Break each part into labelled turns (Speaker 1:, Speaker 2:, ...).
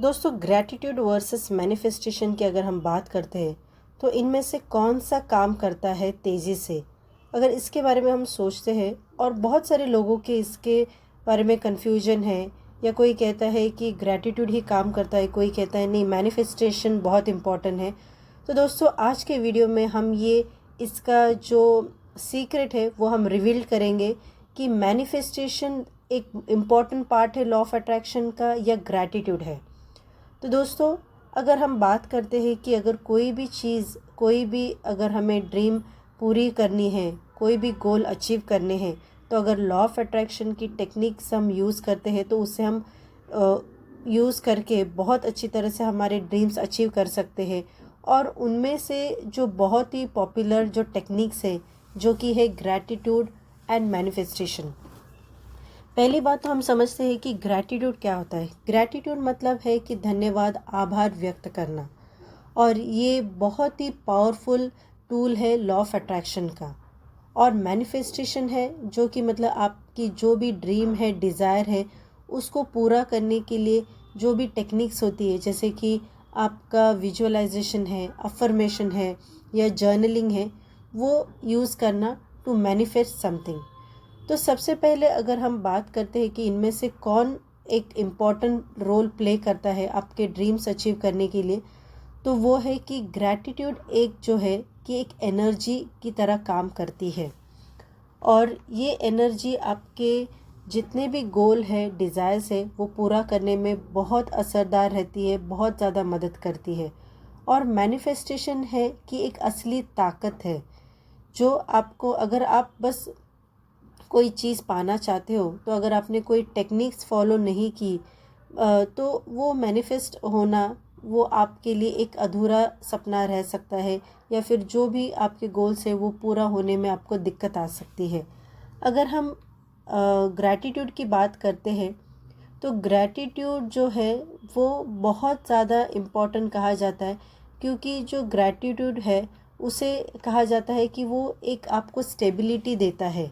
Speaker 1: दोस्तों, gratitude versus manifestation की अगर हम बात करते हैं तो इनमें से कौन सा काम करता है तेज़ी से। अगर इसके बारे में हम सोचते हैं, और बहुत सारे लोगों के इसके बारे में कन्फ्यूजन है, या कोई कहता है कि ग्रैटिट्यूड ही काम करता है, कोई कहता है नहीं मैनिफेस्टेशन बहुत इम्पॉर्टेंट है। तो दोस्तों, आज के वीडियो में हम ये इसका जो सीक्रेट है वो हम रिवील करेंगे कि मैनिफेस्टेशन एक इम्पॉर्टेंट पार्ट है लॉ ऑफ अट्रैक्शन का या ग्रैटिट्यूड है। तो दोस्तों, अगर हम बात करते हैं कि अगर कोई भी चीज़, कोई भी अगर हमें ड्रीम पूरी करनी है, कोई भी गोल अचीव करने हैं, तो अगर लॉ ऑफ अट्रैक्शन की टेक्निक्स हम यूज़ करते हैं तो उससे हम यूज़ करके बहुत अच्छी तरह से हमारे ड्रीम्स अचीव कर सकते हैं। और उनमें से जो बहुत ही पॉपुलर जो टेक्निक्स है, जो कि है ग्रैटिट्यूड एंड मैनिफेस्टेशन। पहली बात तो हम समझते हैं कि ग्रैटिट्यूड क्या होता है। ग्रैटिट्यूड मतलब है कि धन्यवाद, आभार व्यक्त करना। और ये बहुत ही पावरफुल टूल है लॉ ऑफ अट्रैक्शन का। और मैनिफेस्टेशन है जो कि मतलब आपकी जो भी ड्रीम है, डिज़ायर है, उसको पूरा करने के लिए जो भी टेक्निक्स होती है, जैसे कि आपका विजुअलाइजेशन है, अफर्मेशन है या जर्नलिंग है, वो यूज़ करना टू मैनिफेस्ट समथिंग। तो सबसे पहले अगर हम बात करते हैं कि इनमें से कौन एक इम्पॉर्टेंट रोल प्ले करता है आपके ड्रीम्स अचीव करने के लिए, तो वो है कि ग्रैटिट्यूड एक जो है कि एक एनर्जी की तरह काम करती है। और ये एनर्जी आपके जितने भी गोल है, डिज़ायर्स है, वो पूरा करने में बहुत असरदार रहती है, बहुत ज़्यादा मदद करती है। और मैनिफेस्टेशन है कि एक असली ताकत है जो आपको, अगर आप बस कोई चीज़ पाना चाहते हो, तो अगर आपने कोई टेक्निक्स फॉलो नहीं की तो वो मैनिफेस्ट होना वो आपके लिए एक अधूरा सपना रह सकता है, या फिर जो भी आपके गोल्स है वो पूरा होने में आपको दिक्कत आ सकती है। अगर हम ग्रैटिट्यूड की बात करते हैं तो ग्रैटिट्यूड जो है वो बहुत ज़्यादा इम्पॉर्टेंट कहा जाता है, क्योंकि जो ग्रैटिट्यूड है उसे कहा जाता है कि वो एक आपको स्टेबिलिटी देता है।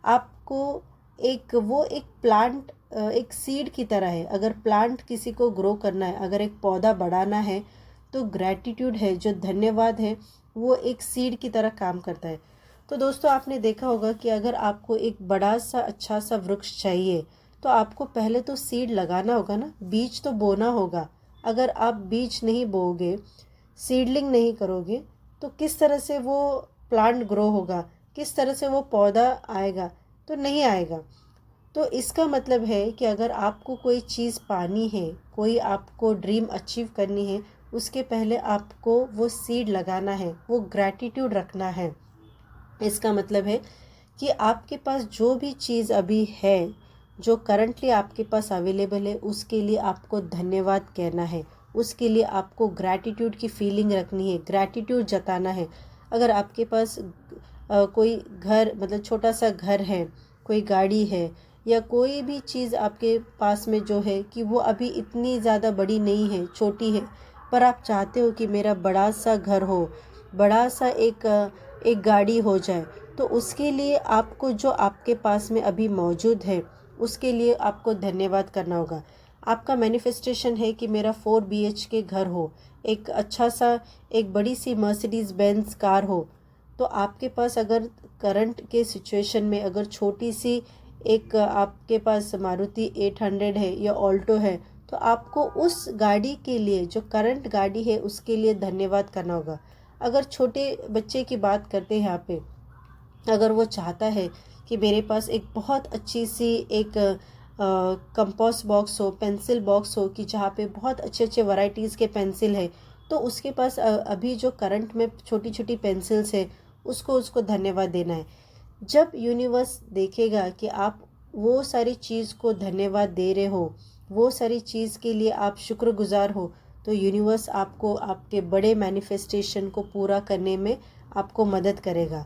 Speaker 1: आपको एक प्लांट, एक सीड की तरह है। अगर प्लांट किसी को ग्रो करना है, अगर एक पौधा बढ़ाना है, तो ग्रैटिट्यूड है, जो धन्यवाद है, वो एक सीड की तरह काम करता है। तो दोस्तों, आपने देखा होगा कि अगर आपको एक बड़ा सा अच्छा सा वृक्ष चाहिए, तो आपको पहले तो सीड लगाना होगा ना, बीज तो बोना होगा। अगर आप बीज नहीं बोओगे, सीडलिंग नहीं करोगे, तो किस तरह से वो प्लांट ग्रो होगा, किस तरह से वो पौधा आएगा? तो नहीं आएगा। तो इसका मतलब है कि अगर आपको कोई चीज़ पानी है, कोई आपको ड्रीम अचीव करनी है, उसके पहले आपको वो सीड लगाना है, वो ग्रैटिट्यूड रखना है। इसका मतलब है कि आपके पास जो भी चीज़ अभी है, जो करंटली आपके पास अवेलेबल है, उसके लिए आपको धन्यवाद कहना है, उसके लिए आपको ग्रैटिट्यूड की फीलिंग रखनी है, ग्रैटिट्यूड जताना है। अगर आपके पास कोई घर, मतलब छोटा सा घर है, कोई गाड़ी है, या कोई भी चीज़ आपके पास में जो है कि वो अभी इतनी ज़्यादा बड़ी नहीं है, छोटी है, पर आप चाहते हो कि मेरा बड़ा सा घर हो, बड़ा सा एक गाड़ी हो जाए, तो उसके लिए आपको जो आपके पास में अभी मौजूद है, उसके लिए आपको धन्यवाद करना होगा। आपका मैनिफेस्टेशन है कि मेरा 4 BHK घर हो, एक अच्छा सा, एक बड़ी सी मर्सिडीज़ बेंज कार हो। तो आपके पास अगर करंट के सिचुएशन में अगर छोटी सी एक आपके पास मारुति 800 है या ऑल्टो है, तो आपको उस गाड़ी के लिए, जो करंट गाड़ी है, उसके लिए धन्यवाद करना होगा। अगर छोटे बच्चे की बात करते हैं यहाँ पे, अगर वो चाहता है कि मेरे पास एक बहुत अच्छी सी एक कंपास बॉक्स हो, पेंसिल बॉक्स हो, कि जहाँ पे बहुत अच्छे अच्छे वैरायटीज़ के पेंसिल है, तो उसके पास अभी जो करंट में छोटी छोटी पेंसिल्स है, उसको धन्यवाद देना है। जब यूनिवर्स देखेगा कि आप वो सारी चीज़ को धन्यवाद दे रहे हो, वो सारी चीज़ के लिए आप शुक्रगुजार हो, तो यूनिवर्स आपको आपके बड़े मैनिफेस्टेशन को पूरा करने में आपको मदद करेगा।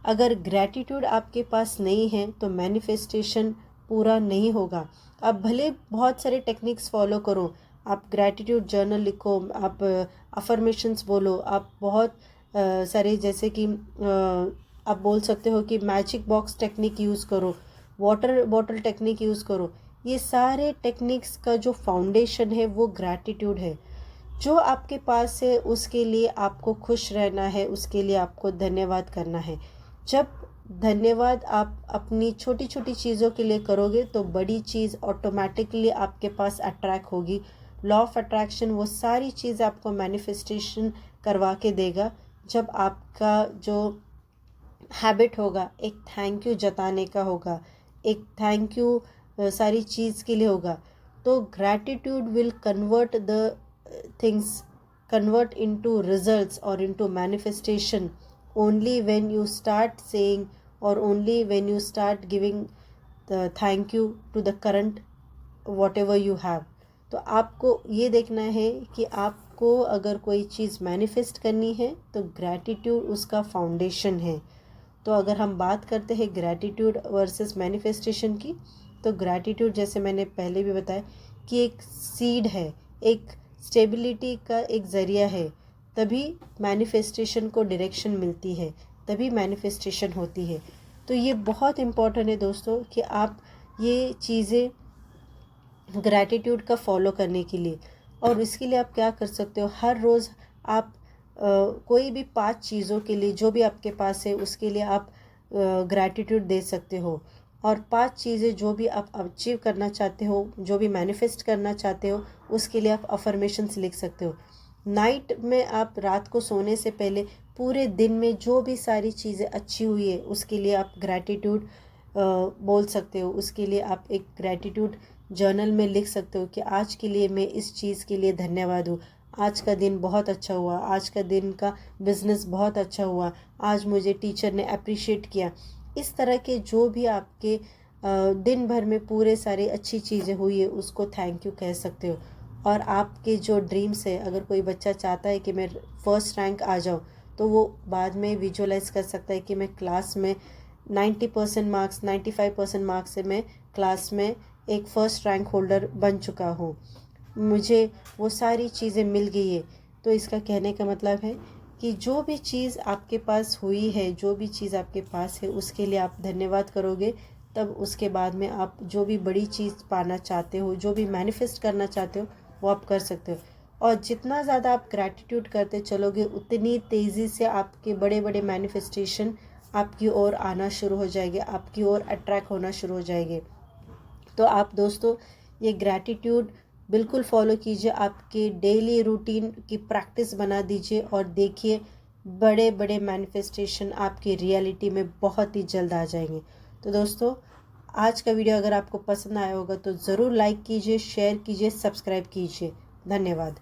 Speaker 1: अगर ग्रैटिट्यूड आपके पास नहीं है तो मैनिफेस्टेशन पूरा नहीं होगा। आप भले बहुत सारे टेक्निक्स फॉलो करो, आप ग्रैटिट्यूड जर्नल लिखो, आप अफर्मेशंस बोलो, आप बहुत सारे, जैसे कि आप बोल सकते हो कि मैजिक बॉक्स टेक्निक यूज़ करो, वाटर बॉटल टेक्निक यूज़ करो। ये सारे टेक्निक्स का जो फाउंडेशन है वो ग्रैटिट्यूड है। जो आपके पास है उसके लिए आपको खुश रहना है, उसके लिए आपको धन्यवाद करना है। जब धन्यवाद आप अपनी छोटी छोटी चीज़ों के लिए करोगे तो बड़ी चीज़ ऑटोमेटिकली आपके पास अट्रैक्ट होगी। लॉ ऑफ अट्रैक्शन वो सारी चीज़ आपको मैनिफेस्टेशन करवा के देगा। जब आपका जो हैबिट होगा एक थैंक यू जताने का होगा, एक थैंक यू सारी चीज़ के लिए होगा, तो gratitude will convert the things convert into results or into manifestation only when you start saying or only when you start giving the thank you to the current whatever you have। तो आपको ये देखना है कि आपको अगर कोई चीज़ manifest करनी है तो ग्रैटिट्यूड उसका फाउंडेशन है। तो अगर हम बात करते हैं ग्रैटिट्यूड वर्सेस मैनिफेस्टेशन की, तो ग्रैटिट्यूड जैसे मैंने पहले भी बताया कि एक सीड है, एक स्टेबिलिटी का एक ज़रिया है। तभी मैनिफेस्टेशन को डायरेक्शन मिलती है, तभी मैनिफेस्टेशन होती है। तो ये बहुत इम्पोर्टेंट है दोस्तों कि आप ये चीज़ें ग्रैटिट्यूड का फॉलो करने के लिए। और इसके लिए आप क्या कर सकते हो, हर रोज़ आप कोई भी 5 चीज़ों के लिए जो भी आपके पास है उसके लिए आप ग्रैटिट्यूड दे सकते हो। और 5 चीज़ें जो भी आप अचीव करना चाहते हो, जो भी मैनिफेस्ट करना चाहते हो, उसके लिए आप अफर्मेशंस लिख सकते हो। नाइट में आप रात को सोने से पहले पूरे दिन में जो भी सारी चीज़ें अच्छी हुई है उसके लिए आप ग्रैटिट्यूड बोल सकते हो। उसके लिए आप एक ग्रैटिट्यूड जर्नल में लिख सकते हो कि आज के लिए मैं इस चीज़ के लिए धन्यवाद हूँ, आज का दिन बहुत अच्छा हुआ, आज का दिन का बिज़नेस बहुत अच्छा हुआ, आज मुझे टीचर ने अप्रिशिएट किया। इस तरह के जो भी आपके दिन भर में पूरे सारे अच्छी चीज़ें हुई है उसको थैंक यू कह सकते हो। और आपके जो ड्रीम्स है, अगर कोई बच्चा चाहता है कि मैं फर्स्ट रैंक आ जाऊँ, तो वो बाद में विजुअलाइज कर सकता है कि मैं क्लास में 90% मार्क्स 95% मार्क्स से मैं क्लास में एक फ़र्स्ट रैंक होल्डर बन चुका हूँ, मुझे वो सारी चीज़ें मिल गई है। तो इसका कहने का मतलब है कि जो भी चीज़ आपके पास हुई है, जो भी चीज़ आपके पास है उसके लिए आप धन्यवाद करोगे, तब उसके बाद में आप जो भी बड़ी चीज़ पाना चाहते हो, जो भी मैनिफेस्ट करना चाहते हो, वो आप कर सकते हो। और जितना ज़्यादा आप ग्रैटिट्यूड करते चलोगे उतनी तेज़ी से आपके बड़े बड़े मैनिफेस्टेशन आपकी ओर आना शुरू हो जाएंगे, आपकी ओर अट्रैक्ट होना शुरू हो जाएंगे। तो आप दोस्तों ये ग्रैटिट्यूड बिल्कुल फॉलो कीजिए, आपके डेली रूटीन की प्रैक्टिस बना दीजिए और देखिए बड़े बड़े मैनिफेस्टेशन आपकी रियलिटी में बहुत ही जल्द आ जाएंगे। तो दोस्तों आज का वीडियो अगर आपको पसंद आया होगा तो ज़रूर लाइक कीजिए, शेयर कीजिए, सब्सक्राइब कीजिए। धन्यवाद।